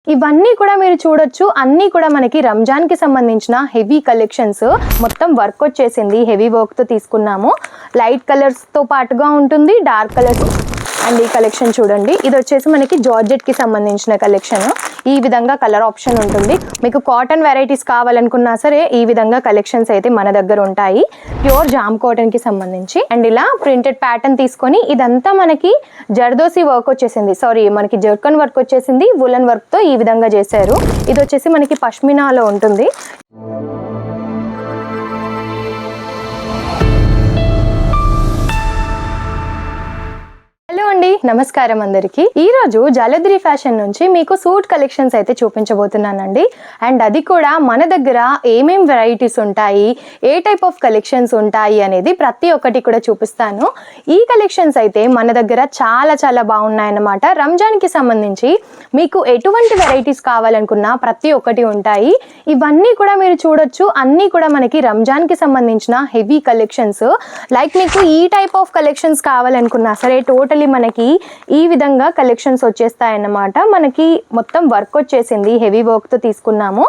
ఇవన్నీ కూడా మీరు చూడొచ్చు. అన్నీ కూడా మనకి రంజాన్కి సంబంధించిన హెవీ కలెక్షన్స్. మొత్తం వర్క్ వచ్చేసింది, హెవీ వర్క్తో తీసుకున్నాము. లైట్ కలర్స్తో పాటుగా ఉంటుంది, డార్క్ కలర్స్. అండ్ ఈ కలెక్షన్ చూడండి, ఇది వచ్చేసి మనకి జార్జెట్కి సంబంధించిన కలెక్షన్. ఈ విధంగా కలర్ ఆప్షన్ ఉంటుంది. మీకు కాటన్ వెరైటీస్ కావాలనుకున్నా సరే ఈ విధంగా కలెక్షన్స్ అయితే మన దగ్గర ఉంటాయి. ప్యూర్ జామ్ కాటన్కి సంబంధించి. అండ్ ఇలా ప్రింటెడ్ ప్యాటర్న్ తీసుకొని ఇదంతా మనకి జర్దోసి వర్క్ వచ్చేసింది, మనకి జర్కన్ వర్క్ వచ్చేసింది, వులన్ వర్క్తో ఈ విధంగా చేశారు. ఇది వచ్చేసి మనకి పష్మినాలో ఉంటుంది. నమస్కారం అందరికి. ఈ రోజు జలద్రి ఫ్యాషన్ నుంచి మీకు సూట్ కలెక్షన్స్ అయితే చూపించబోతున్నానండి. అండ్ అది కూడా మన దగ్గర ఏమేం వెరైటీస్ ఉంటాయి, ఏ టైప్ ఆఫ్ కలెక్షన్స్ ఉంటాయి అనేది ప్రతి ఒక్కటి కూడా చూపిస్తాను. ఈ కలెక్షన్స్ అయితే మన దగ్గర చాలా చాలా బాగున్నాయన్నమాట. రంజాన్కి సంబంధించి మీకు ఎటువంటి వెరైటీస్ కావాలనుకున్నా ప్రతి ఒక్కటి ఉంటాయి. ఇవన్నీ కూడా మీరు చూడొచ్చు. అన్నీ కూడా మనకి రంజాన్కి సంబంధించిన హెవీ కలెక్షన్స్. లైక్ మీకు ఈ టైప్ ఆఫ్ కలెక్షన్స్ కావాలనుకున్నా సరే టోటలీ మనకి ఈ విధంగా కలెక్షన్స్ వచ్చేస్తాయన్నమాట. మనకి మొత్తం వర్క్ వచ్చేసింది, హెవీ వర్క్తో తీసుకున్నాము.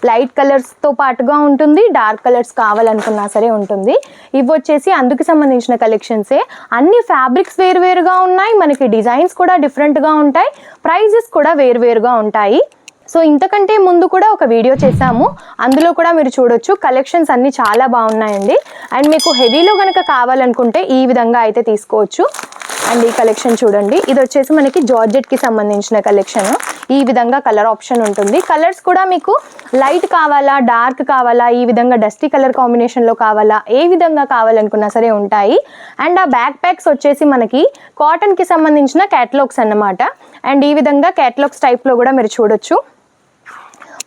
లైట్ కలర్స్తో పాటుగా ఉంటుంది, డార్క్ కలర్స్ కావాలనుకున్నా సరే ఉంటుంది. ఇవి వచ్చేసి అందుకు సంబంధించిన కలెక్షన్సే. అన్ని ఫ్యాబ్రిక్స్ వేరువేరుగా ఉన్నాయి, మనకి డిజైన్స్ కూడా డిఫరెంట్గా ఉంటాయి, ప్రైజెస్ కూడా వేరువేరుగా ఉంటాయి. సో ఇంతకంటే ముందు కూడా ఒక వీడియో చేసాము, అందులో కూడా మీరు చూడొచ్చు. కలెక్షన్స్ అన్నీ చాలా బాగున్నాయండి. అండ్ మీకు హెవీలో కనుక కావాలనుకుంటే ఈ విధంగా అయితే తీసుకోవచ్చు. అండ్ ఈ కలెక్షన్ చూడండి, ఇది వచ్చేసి మనకి జార్జెట్కి సంబంధించిన కలెక్షన్. ఈ విధంగా కలర్ ఆప్షన్ ఉంటుంది. కలర్స్ కూడా మీకు లైట్ కావాలా, డార్క్ కావాలా, ఈ విధంగా డస్టీ కలర్ కాంబినేషన్లో కావాలా, ఏ విధంగా కావాలనుకున్నా సరే ఉంటాయి. అండ్ ఆ బ్యాక్ ప్యాక్స్ వచ్చేసి మనకి కాటన్కి సంబంధించిన క్యాటలాగ్స్ అన్నమాట. అండ్ ఈ విధంగా క్యాటలాగ్స్ టైప్లో కూడా మీరు చూడొచ్చు.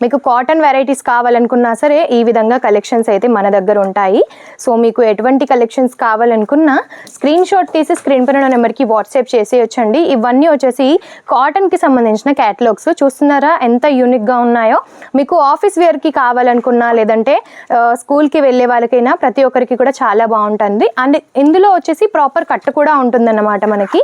మీకు కాటన్ వెరైటీస్ కావాలనుకున్నా సరే ఈ విధంగా కలెక్షన్స్ అయితే మన దగ్గర ఉంటాయి. సో మీకు ఎటువంటి కలెక్షన్స్ కావాలనుకున్నా స్క్రీన్ షాట్ తీసి స్క్రీన్ పైన నెంబర్కి వాట్సాప్ చేసేయొచ్చండి. ఇవన్నీ వచ్చేసి కాటన్కి సంబంధించిన క్యాటలాగ్స్. చూస్తున్నారా ఎంత యూనిక్గా ఉన్నాయో. మీకు ఆఫీస్ వేర్కి కావాలనుకున్నా లేదంటే స్కూల్కి వెళ్ళే వాళ్ళకైనా ప్రతి ఒక్కరికి కూడా చాలా బాగుంటుంది. అండ్ ఇందులో వచ్చేసి ప్రాపర్ కట్ కూడా ఉంటుందన్నమాట మనకి.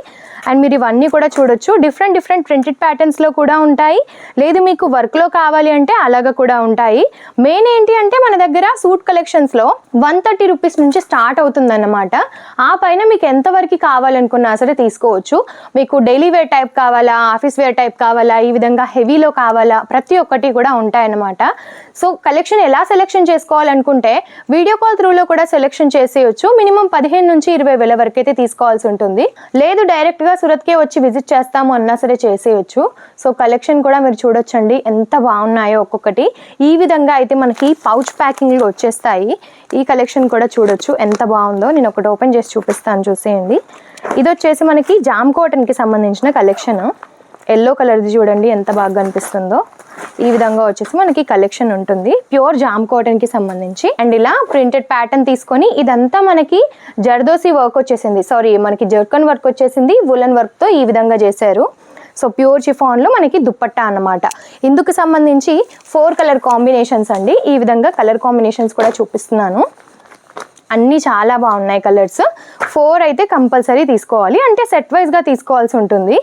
అండ్ మీరు ఇవన్నీ కూడా చూడొచ్చు. డిఫరెంట్ ప్రింటెడ్ ప్యాటర్న్స్లో కూడా ఉంటాయి, లేదు మీకు వర్క్లో కావాలి అంటే అలాగా కూడా ఉంటాయి. మెయిన్ ఏంటి అంటే మన దగ్గర సూట్ కలెక్షన్స్లో 130 రూపీస్ నుంచి స్టార్ట్ అవుతుందన్నమాట. ఆ పైన మీకు ఎంతవరకు కావాలనుకున్నా సరే తీసుకోవచ్చు. మీకు డైలీ వేర్ టైప్ కావాలా, ఆఫీస్ వేర్ టైప్ కావాలా, ఈ విధంగా హెవీలో కావాలా, ప్రతి ఒక్కటి కూడా ఉంటాయన్నమాట. సో కలెక్షన్ ఎలా సెలెక్షన్ చేసుకోవాలనుకుంటే వీడియో కాల్ త్రూలో కూడా సెలెక్షన్ చేసేయచ్చు. మినిమం 15 నుంచి 20 వేల వరకు అయితే తీసుకోవాల్సి ఉంటుంది. లేదు డైరెక్ట్గా సూరత్కే వచ్చి విజిట్ చేస్తాము అన్నా సరే చేసేయచ్చు. సో కలెక్షన్ కూడా మీరు చూడొచ్చండి ఎంత బాగున్నాయో ఒక్కొక్కటి. ఈ విధంగా అయితే మనకి పౌచ్ ప్యాకింగ్లో వచ్చేస్తాయి. ఈ కలెక్షన్ కూడా చూడొచ్చు ఎంత బాగుందో. నేను ఒకటి ఓపెన్ చేసి చూపిస్తాను, చూసేయండి. ఇది వచ్చేసి మనకి జామ్ కాటన్కి సంబంధించిన కలెక్షన్. ఎల్లో కలర్ది చూడండి ఎంత బాగా కనిపిస్తుందో. ఈ విధంగా వచ్చేసి మనకి కలెక్షన్ ఉంటుంది ప్యూర్ జామ్ కాటన్కి సంబంధించి. అండ్ ఇలా ప్రింటెడ్ ప్యాటర్న్ తీసుకొని ఇదంతా మనకి జర్దోసి వర్క్ వచ్చేసింది, మనకి జర్కన్ వర్క్ వచ్చేసింది, వులన్ వర్క్తో ఈ విధంగా చేశారు. సో ప్యూర్ షిఫాన్లో మనకి దుప్పట్టా అన్నమాట. ఇందుకు సంబంధించి 4 కలర్ కాంబినేషన్స్ అండి. ఈ విధంగా కలర్ కాంబినేషన్స్ కూడా చూపిస్తున్నాను. అన్నీ చాలా బాగున్నాయి కలర్స్. 4 అయితే కంపల్సరీ తీసుకోవాలి, అంటే సెట్ వైజ్గా తీసుకోవాల్సి ఉంటుంది.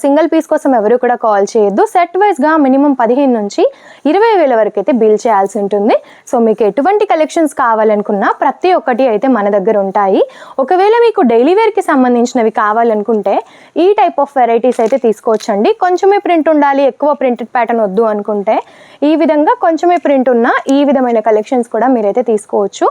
సింగిల్ పీస్ కోసం ఎవరు కూడా కాల్ చేయొద్దు. సెట్ వైజ్గా మినిమం 15 నుంచి 20 వేల వరకు అయితే బిల్ చేయాల్సి ఉంటుంది. సో మీకు ఎటువంటి కలెక్షన్స్ కావాలనుకున్నా ప్రతి ఒక్కటి అయితే మన దగ్గర ఉంటాయి. ఒకవేళ మీకు డైలీ వేర్కి సంబంధించినవి కావాలనుకుంటే ఈ టైప్ ఆఫ్ వెరైటీస్ అయితే తీసుకోవచ్చండి. కొంచెమే ప్రింట్ ఉండాలి, ఎక్కువ ప్రింటెడ్ ప్యాటర్న్ వద్దు అనుకుంటే ఈ విధంగా కొంచెమే ప్రింట్ ఉన్న ఈ విధమైన కలెక్షన్స్ కూడా మీరైతే తీసుకోవచ్చు.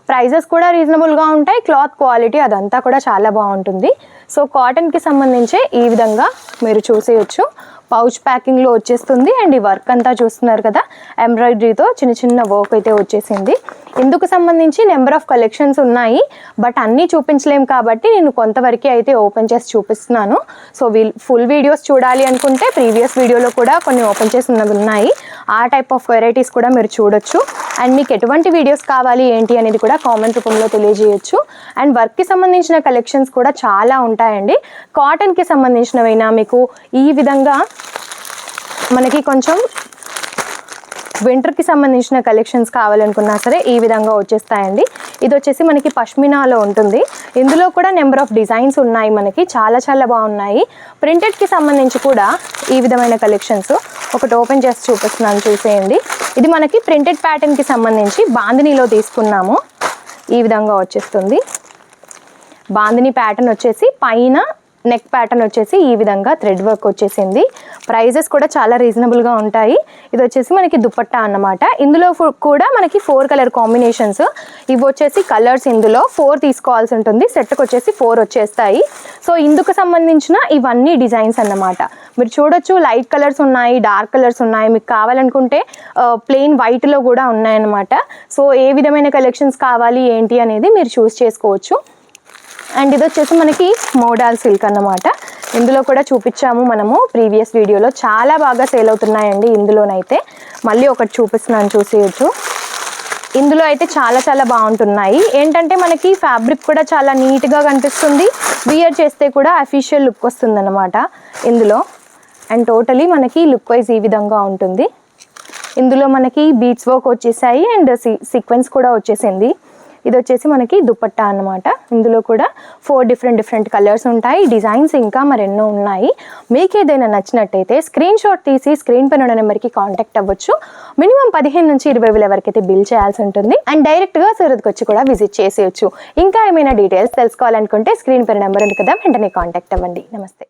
ప్రైజెస్ కూడా రీజనబుల్గా ఉంటాయి, క్లాత్ క్వాలిటీ అదంతా కూడా చాలా బాగుంటుంది. సో కాటన్కి సంబంధించి ఈ విధంగా మీరు చూసేయచ్చు. పౌచ్ ప్యాకింగ్లో వచ్చేస్తుంది. అండ్ ఈ వర్క్ అంతా చూస్తున్నారు కదా, ఎంబ్రాయిడరీతో చిన్న వర్క్ అయితే వచ్చేసింది. ఇందుకు సంబంధించి నెంబర్ ఆఫ్ కలెక్షన్స్ ఉన్నాయి, బట్ అన్నీ చూపించలేము కాబట్టి నేను కొంతవరకు అయితే ఓపెన్ చేసి చూపిస్తున్నాను. సో ఫుల్ వీడియోస్ చూడాలి అనుకుంటే ప్రీవియస్ వీడియోలో కూడా కొన్ని ఓపెన్ చేసి ఉన్నవి ఉన్నాయి. ఆ టైప్ ఆఫ్ వెరైటీస్ కూడా మీరు చూడొచ్చు. అండ్ మీకు ఎటువంటి వీడియోస్ కావాలి ఏంటి అనేది కూడా కామెంట్ రూపంలో తెలియజేయచ్చు. అండ్ వర్క్కి సంబంధించిన కలెక్షన్స్ కూడా చాలా ఉంటాయండి. కాటన్కి సంబంధించినవైనా మీకు ఈ విధంగా మనకి కొంచెం వింటర్కి సంబంధించిన కలెక్షన్స్ కావాలనుకున్నా సరే ఈ విధంగా వచ్చేస్తాయండి. ఇది వచ్చేసి మనకి పష్మినాలో ఉంటుంది. ఇందులో కూడా నెంబర్ ఆఫ్ డిజైన్స్ ఉన్నాయి మనకి, చాలా చాలా బాగున్నాయి. ప్రింటెడ్కి సంబంధించి కూడా ఈ విధమైన కలెక్షన్స్ ఒకటి ఓపెన్ చేసి చూపిస్తున్నాను, చూసేయండి. ఇది మనకి ప్రింటెడ్ ప్యాటర్న్కి సంబంధించి బాందినీలో తీసుకున్నాము. ఈ విధంగా వచ్చేస్తుంది. బాందిని ప్యాటర్న్ వచ్చేసి పైన నెక్ ప్యాటర్న్ వచ్చేసి ఈ విధంగా థ్రెడ్ వర్క్ వచ్చేసింది. ప్రైజెస్ కూడా చాలా రీజనబుల్గా ఉంటాయి. ఇది వచ్చేసి మనకి దుపట్టా అన్నమాట. ఇందులో కూడా మనకి 4 కలర్ కాంబినేషన్స్. ఇవి వచ్చేసి కలర్స్ ఇందులో 4 తీసుకోవాల్సి ఉంటుంది. సెట్కి వచ్చేసి 4 వచ్చేస్తాయి. సో ఇందుకు సంబంధించిన ఇవన్నీ డిజైన్స్ అన్నమాట. మీరు చూడొచ్చు, లైట్ కలర్స్ ఉన్నాయి, డార్క్ కలర్స్ ఉన్నాయి. మీకు కావాలనుకుంటే ప్లెయిన్ వైట్లో కూడా ఉన్నాయన్నమాట. సో ఏ విధమైన కలెక్షన్స్ కావాలి ఏంటి అనేది మీరు చూస్ చేసుకోవచ్చు. అండ్ ఇది వచ్చేసి మనకి మోడాల్ సిల్క్ అన్నమాట. ఇందులో కూడా చూపించాము మనము ప్రీవియస్ వీడియోలో, చాలా బాగా సేల్ అవుతున్నాయండి. ఇందులోనైతే మళ్ళీ ఒకటి చూపిస్తున్నాను, చూసేయచ్చు. ఇందులో అయితే చాలా చాలా బాగుంటున్నాయి. ఏంటంటే మనకి ఫ్యాబ్రిక్ కూడా చాలా నీట్గా కనిపిస్తుంది, వియర్ చేస్తే కూడా అఫీషియల్ లుక్ వస్తుంది అన్నమాట ఇందులో. అండ్ టోటలీ మనకి లుక్ వైజ్ ఈ విధంగా ఉంటుంది. ఇందులో మనకి బీట్స్ వర్క్ వచ్చేసాయి అండ్ సీక్వెన్స్ కూడా వచ్చేసింది. ఇది వచ్చేసి మనకి దుపట్టా అన్నమాట. ఇందులో కూడా 4 డిఫరెంట్ కలర్స్ ఉంటాయి, డిజైన్స్ ఇంకా మరెన్నో ఉన్నాయి. మీకు ఏదైనా నచ్చినట్టయితే స్క్రీన్ షాట్ తీసి స్క్రీన్ పైన ఉన్న నెంబర్కి కాంటాక్ట్ అవ్వచ్చు. మినిమం 15 నుంచి 20 వేల వరకు అయితే బిల్ చేయాల్సి ఉంటుంది. అండ్ డైరెక్ట్గా సూరత్కి వచ్చి కూడా విజిట్ చేసేయచ్చు. ఇంకా ఏమైనా డీటెయిల్స్ తెలుసుకోవాలనుకుంటే స్క్రీన్ పైన నెంబర్ ఉంది కదా, వెంటనే కాంటాక్ట్ అవ్వండి. నమస్తే.